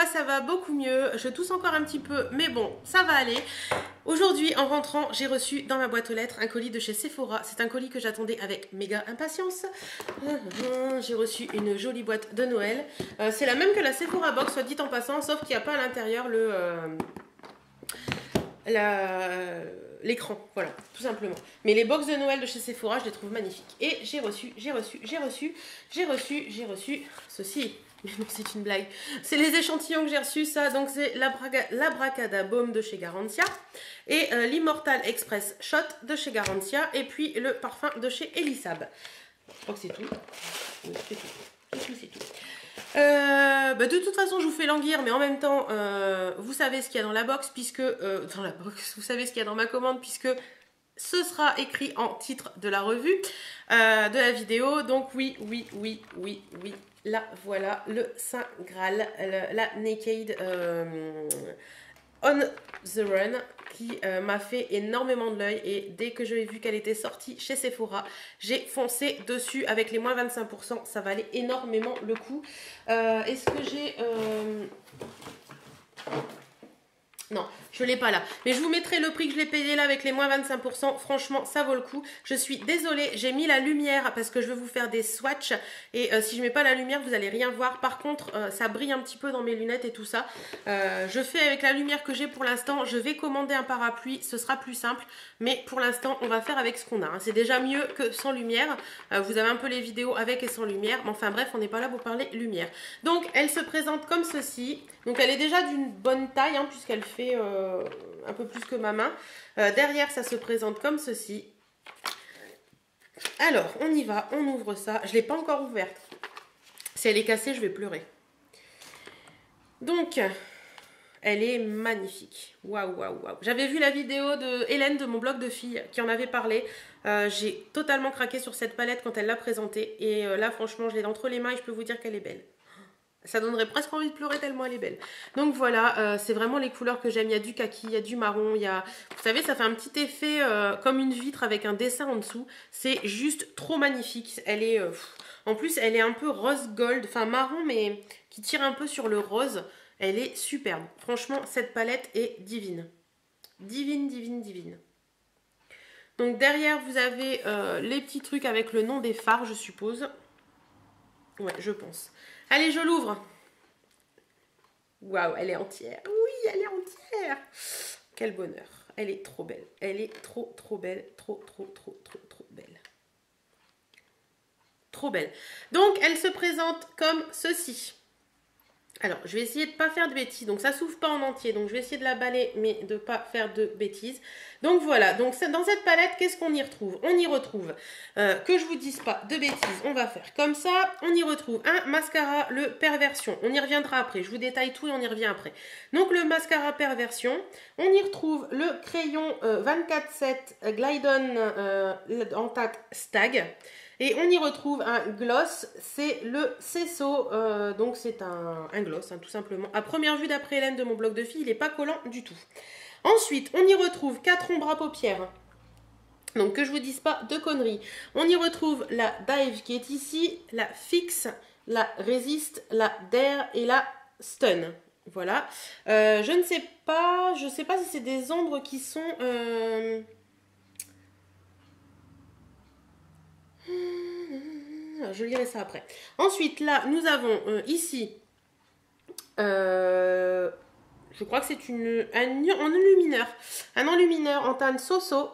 moi ça va beaucoup mieux. Je tousse encore un petit peu, mais bon, ça va aller. Aujourd'hui, en rentrant, j'ai reçu dans ma boîte aux lettres un colis de chez Sephora. C'est un colis que j'attendais avec méga impatience. J'ai reçu une jolie boîte de Noël. C'est la même que la Sephora Box, soit dit en passant, sauf qu'il n'y a pas à l'intérieur l'écran, voilà, tout simplement. Mais les box de Noël de chez Sephora, je les trouve magnifiques. Et j'ai reçu ceci. Mais non, c'est une blague. C'est les échantillons que j'ai reçus, ça. Donc, c'est l'Abracada Baume de chez Garantia et l'Immortal Express Shot de chez Garantia et puis le parfum de chez Elisab. Je crois que c'est tout. Oui, c'est tout. C'est tout. De toute façon, je vous fais languir, mais en même temps, vous savez ce qu'il y a dans la box, puisque vous savez ce qu'il y a dans ma commande, puisque ce sera écrit en titre de la revue, de la vidéo. Donc oui. Là, voilà le Saint Graal, la Naked On the Run, qui m'a fait énormément de l'œil. Et dès que j'ai vu qu'elle était sortie chez Sephora, j'ai foncé dessus avec les moins 25%. Ça valait énormément le coup. Est-ce que j'ai... Non, je ne l'ai pas là. Mais je vous mettrai le prix que je l'ai payé là avec les moins 25%. Franchement, ça vaut le coup. Je suis désolée, j'ai mis la lumière parce que je vais vous faire des swatchs. Et si je ne mets pas la lumière, vous n'allez rien voir. Par contre, ça brille un petit peu dans mes lunettes et tout ça. Je fais avec la lumière que j'ai pour l'instant. Je vais commander un parapluie, ce sera plus simple. Mais pour l'instant, on va faire avec ce qu'on a. C'est déjà mieux que sans lumière. Vous avez un peu les vidéos avec et sans lumière. Mais enfin bref, on n'est pas là pour parler lumière. Donc, elle se présente comme ceci. Donc, elle est déjà d'une bonne taille, hein, puisqu'elle fait un peu plus que ma main. Derrière, ça se présente comme ceci. Alors, on y va, on ouvre ça. Je ne l'ai pas encore ouverte. Si elle est cassée, je vais pleurer. Donc, elle est magnifique. Waouh. J'avais vu la vidéo de Hélène de mon blog de filles qui en avait parlé. J'ai totalement craqué sur cette palette quand elle l'a présentée. Et là, franchement, je l'ai entre les mains et je peux vous dire qu'elle est belle. Ça donnerait presque envie de pleurer tellement elle est belle. Donc voilà, c'est vraiment les couleurs que j'aime. Il y a du kaki, il y a du marron, il y a... Vous savez, ça fait un petit effet comme une vitre avec un dessin en dessous. C'est juste trop magnifique. Elle est... En plus, elle est un peu rose gold, enfin marron, mais qui tire un peu sur le rose. Elle est superbe. Franchement, cette palette est divine. Divine. Donc derrière, vous avez les petits trucs avec le nom des fards, je suppose. Ouais, je pense. Allez, je l'ouvre. Waouh, elle est entière. Oui, elle est entière. Quel bonheur. Elle est trop belle. Elle est trop belle. Trop belle. Trop belle. Donc, elle se présente comme ceci. Alors, je vais essayer de ne pas faire de bêtises. Donc, ça ne s'ouvre pas en entier. Donc, je vais essayer de la baller, mais de ne pas faire de bêtises. Donc, voilà. Donc, dans cette palette, qu'est-ce qu'on y retrouve? On y retrouve, que je ne vous dise pas de bêtises, on va faire comme ça. On y retrouve un mascara, le Perversion. On y reviendra après. Je vous détaille tout et on y revient après. Donc, le mascara Perversion. On y retrouve le crayon 24-7 Glide-On en teinte Stag. Et on y retrouve un gloss, c'est le Cesso, donc c'est un gloss, hein, tout simplement. À première vue, d'après Hélène de mon blog de filles, il n'est pas collant du tout. Ensuite, on y retrouve 4 ombres à paupières. Donc, que je vous dise pas de conneries. On y retrouve la Dive qui est ici, la Fix, la Resist, la Dare et la Stun. Voilà. Je ne sais pas si c'est des ombres qui sont... Je lirai ça après. Ensuite, là, nous avons ici, je crois que c'est un enlumineur. Un enlumineur en teinte Soso.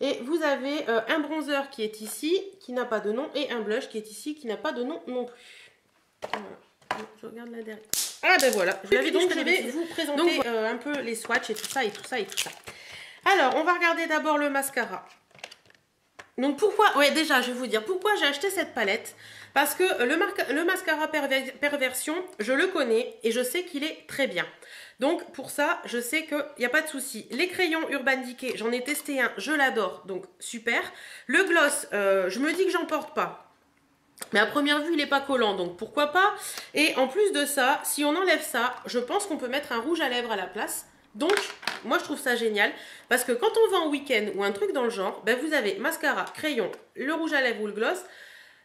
Et vous avez un bronzer qui est ici, qui n'a pas de nom, et un blush qui est ici, qui n'a pas de nom non plus. Voilà. Je regarde là derrière. Ah ben voilà, je l'avais dit, je vais vous présenter un peu les swatchs et tout ça. Alors, on va regarder d'abord le mascara. Donc pourquoi, ouais déjà je vais vous dire pourquoi j'ai acheté cette palette. Parce que le mascara Perversion, je le connais et je sais qu'il est très bien. Donc pour ça, je sais qu'il n'y a pas de souci. Les crayons Urban Decay, j'en ai testé un, je l'adore, donc super. Le gloss, je me dis que j'en porte pas. Mais à première vue, il n'est pas collant, donc pourquoi pas. Et en plus de ça, si on enlève ça, je pense qu'on peut mettre un rouge à lèvres à la place. Donc, moi je trouve ça génial parce que quand on va en week-end ou un truc dans le genre, ben vous avez mascara, crayon, le rouge à lèvres ou le gloss,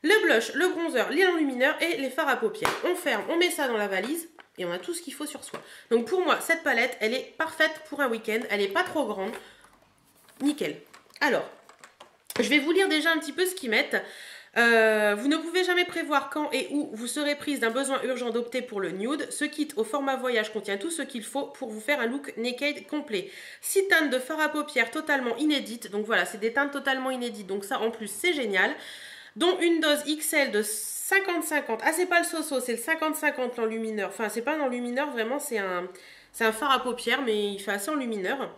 le blush, le bronzer, l'enlumineur et les fards à paupières. On ferme, on met ça dans la valise Et on a tout ce qu'il faut sur soi. Donc pour moi, cette palette, elle est parfaite pour un week-end. Elle n'est pas trop grande. Nickel. Alors, je vais vous lire déjà un petit peu ce qu'ils mettent. Vous ne pouvez jamais prévoir quand et où vous serez prise d'un besoin urgent d'opter pour le nude. Ce kit au format voyage contient tout ce qu'il faut pour vous faire un look naked complet. 6 teintes de fard à paupières totalement inédites. Donc voilà, c'est des teintes totalement inédites. Donc ça, en plus, c'est génial. Dont une dose XL de 50-50. Ah, c'est pas le Soso, c'est le 50-50 l'enlumineur. Enfin, c'est pas un enlumineur, vraiment, c'est un fard à paupières, mais il fait assez enlumineur.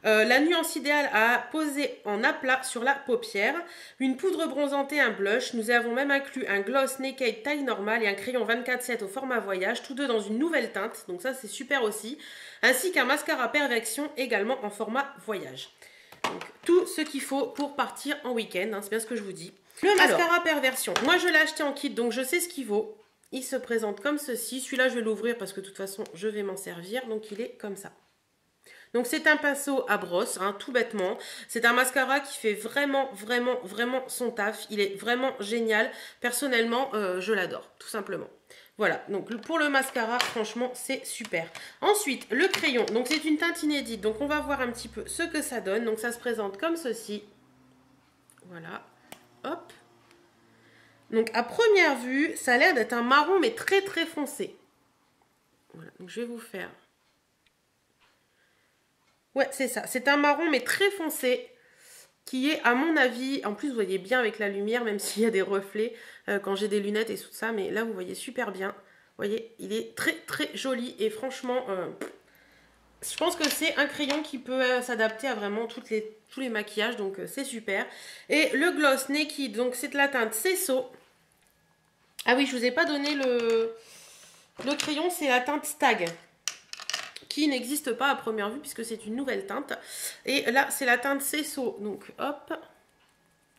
La nuance idéale à poser en aplat sur la paupière. Une poudre bronzante et un blush. Nous avons même inclus un gloss naked taille normale et un crayon 24/7 au format voyage, tous deux dans une nouvelle teinte. Donc ça, c'est super aussi. Ainsi qu'un mascara Perfection également en format voyage. Donc tout ce qu'il faut pour partir en week-end, hein, c'est bien ce que je vous dis. Le mascara Perversion, moi je l'ai acheté en kit, donc je sais ce qu'il vaut. Il se présente comme ceci. Celui-là, je vais l'ouvrir parce que de toute façon, je vais m'en servir. Donc il est comme ça. Donc c'est un pinceau à brosse, hein, tout bêtement. C'est un mascara qui fait vraiment son taf. Il est vraiment génial. Personnellement, je l'adore, tout simplement. Voilà, donc pour le mascara, franchement, c'est super. Ensuite, le crayon. Donc c'est une teinte inédite. Donc on va voir un petit peu ce que ça donne. Donc ça se présente comme ceci. Voilà. Hop. Donc à première vue, ça a l'air d'être un marron, mais très foncé. Voilà, donc je vais vous faire... Ouais, c'est ça. C'est un marron, mais très foncé, qui est, à mon avis, en plus, vous voyez bien avec la lumière, même s'il y a des reflets quand j'ai des lunettes et tout ça, mais là, vous voyez super bien. Vous voyez, il est très joli et franchement, je pense que c'est un crayon qui peut s'adapter à vraiment tous les maquillages, donc c'est super. Et le gloss Naked, donc c'est de la teinte Cesso. Ah oui, je vous ai pas donné le crayon, c'est la teinte Stag, qui n'existe pas à première vue puisque c'est une nouvelle teinte. Et là, c'est la teinte Cesso. Donc, hop.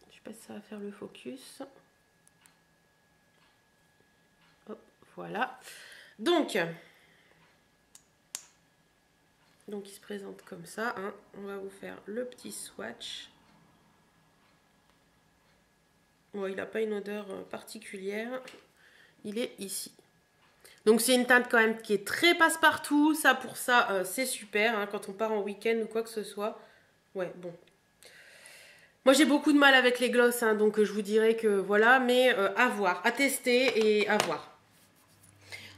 Je sais pas si ça va faire le focus. Hop, voilà. Donc, il se présente comme ça. Hein. On va vous faire le petit swatch. Bon, il n'a pas une odeur particulière. Il est ici. Donc c'est une teinte quand même qui est très passe-partout. Ça pour ça, c'est super hein, quand on part en week-end ou quoi que ce soit. Ouais, bon. Moi j'ai beaucoup de mal avec les glosses, hein, donc je vous dirais que voilà. Mais à voir, à tester et à voir.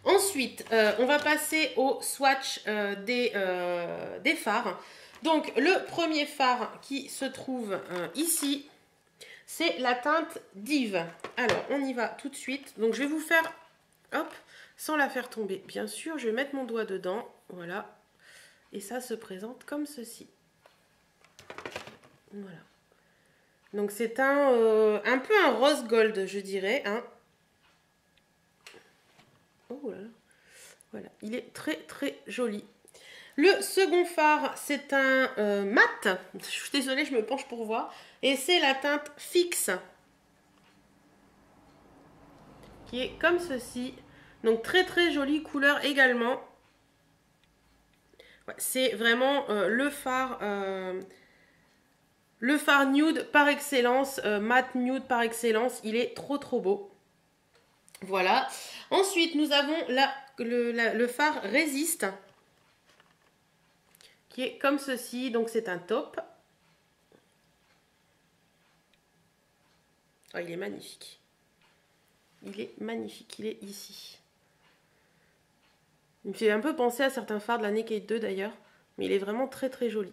Ensuite, on va passer au swatch des fards. Donc le premier fard qui se trouve ici, c'est la teinte Dive. Alors on y va tout de suite. Donc je vais vous faire... Hop, sans la faire tomber. Bien sûr, je vais mettre mon doigt dedans. Voilà. Et ça se présente comme ceci. Voilà. Donc c'est un peu un rose gold, je dirais. Hein. Oh là là. Voilà. Il est très joli. Le second fard, c'est un mat. Je suis désolée, je me penche pour voir. Et c'est la teinte Fixe. Qui est comme ceci. Donc très jolie couleur également. Ouais, c'est vraiment le fard nude par excellence, mat nude par excellence. Il est trop beau. Voilà. Ensuite, nous avons le fard Résiste. Qui est comme ceci. Donc c'est un taupe. Oh, il est magnifique. Il est magnifique. Il est ici. Il me fait un peu penser à certains fards de la Naked 2 d'ailleurs. Mais il est vraiment très joli.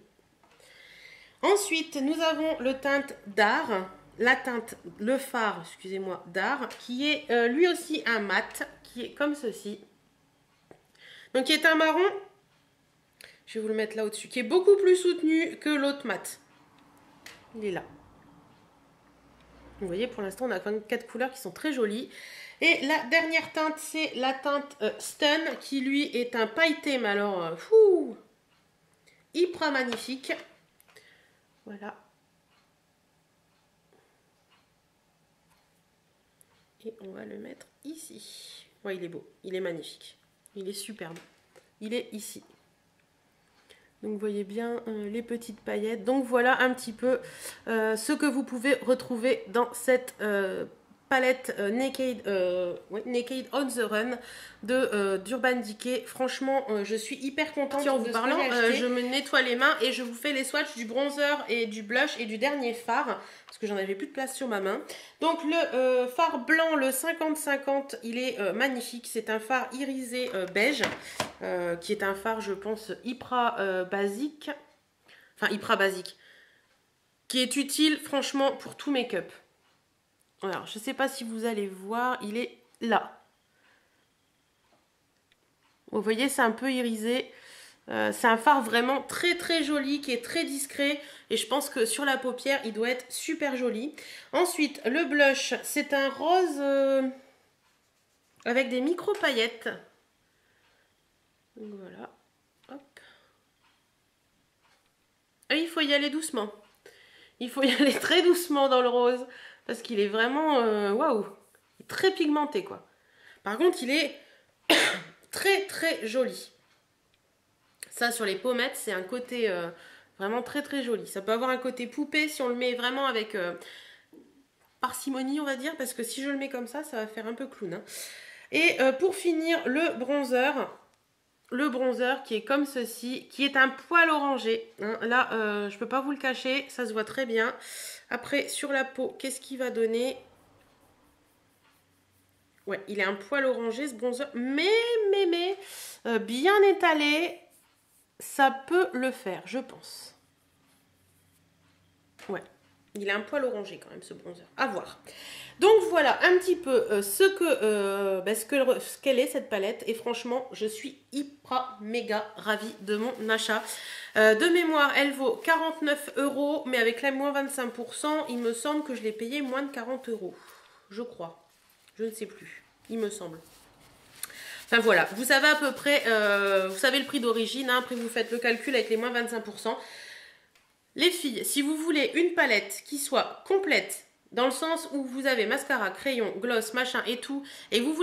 Ensuite, nous avons le teinte d'art. Le fard, excusez-moi, d'art. Qui est lui aussi un mat. Qui est comme ceci. Donc qui est un marron. Je vais vous le mettre là au-dessus. Qui est beaucoup plus soutenu que l'autre mat. Il est là. Vous voyez, pour l'instant, on a quand même 4 couleurs qui sont très jolies. Et la dernière teinte, c'est la teinte Stun, qui lui est un pailleté, mais alors, hyper magnifique. Voilà. Et on va le mettre ici. Ouais, il est beau, il est magnifique. Il est superbe. Il est ici. Donc vous voyez bien les petites paillettes. Donc voilà un petit peu ce que vous pouvez retrouver dans cette palette Naked on the Run d'Urban Decay. Franchement, je suis hyper contente. En vous parlant, je me nettoie les mains et je vous fais les swatchs du bronzer et du blush et du dernier fard parce que j'en avais plus de place sur ma main. Donc le fard blanc, le 50-50, il est magnifique. C'est un fard irisé beige qui est un fard, je pense, hyper basique. Enfin, hyper basique. Qui est utile, franchement, pour tout make-up. Alors, je ne sais pas si vous allez voir, il est là. Vous voyez, c'est un peu irisé. C'est un fard vraiment très très joli, qui est très discret. Et je pense que sur la paupière, il doit être super joli. Ensuite, le blush, c'est un rose avec des micro-paillettes. Voilà. Hop. Et il faut y aller doucement. Il faut y aller très doucement dans le rose. Parce qu'il est vraiment, waouh, très pigmenté quoi. Par contre, il est très très joli. Ça, sur les pommettes, c'est un côté vraiment très très joli. Ça peut avoir un côté poupée si on le met vraiment avec parcimonie, on va dire. Parce que si je le mets comme ça va faire un peu clown. Hein. Et pour finir, le bronzer. Le bronzer qui est comme ceci, qui est un poil orangé. Hein. Là, je ne peux pas vous le cacher, ça se voit très bien. Après, sur la peau, qu'est-ce qu'il va donner? Ouais, il est un poil orangé ce bronzer, mais bien étalé, ça peut le faire, je pense. Ouais, il est un poil orangé quand même ce bronzer, à voir. Donc voilà un petit peu ce qu'elle est cette palette. Et franchement, je suis hyper méga ravie de mon achat. De mémoire, elle vaut 49 €. Mais avec la moins 25%, il me semble que je l'ai payé moins de 40 €. Je crois. Je ne sais plus. Il me semble. Enfin voilà, vous savez à peu près, vous savez le prix d'origine. Hein, après, vous faites le calcul avec les moins 25%. Les filles, si vous voulez une palette qui soit complète, dans le sens où vous avez mascara, crayon, gloss, machin et tout, et vous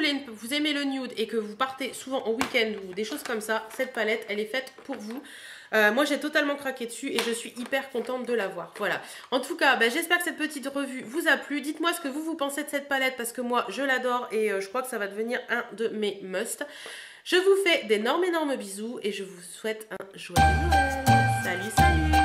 aimez le nude et que vous partez souvent au week-end ou des choses comme ça, cette palette, elle est faite pour vous. Moi, j'ai totalement craqué dessus et je suis hyper contente de l'avoir. Voilà. En tout cas, j'espère que cette petite revue vous a plu. Dites-moi ce que vous pensez de cette palette parce que moi, je l'adore et je crois que ça va devenir un de mes must. Je vous fais d'énormes bisous et je vous souhaite un joyeux Noël. Salut, salut!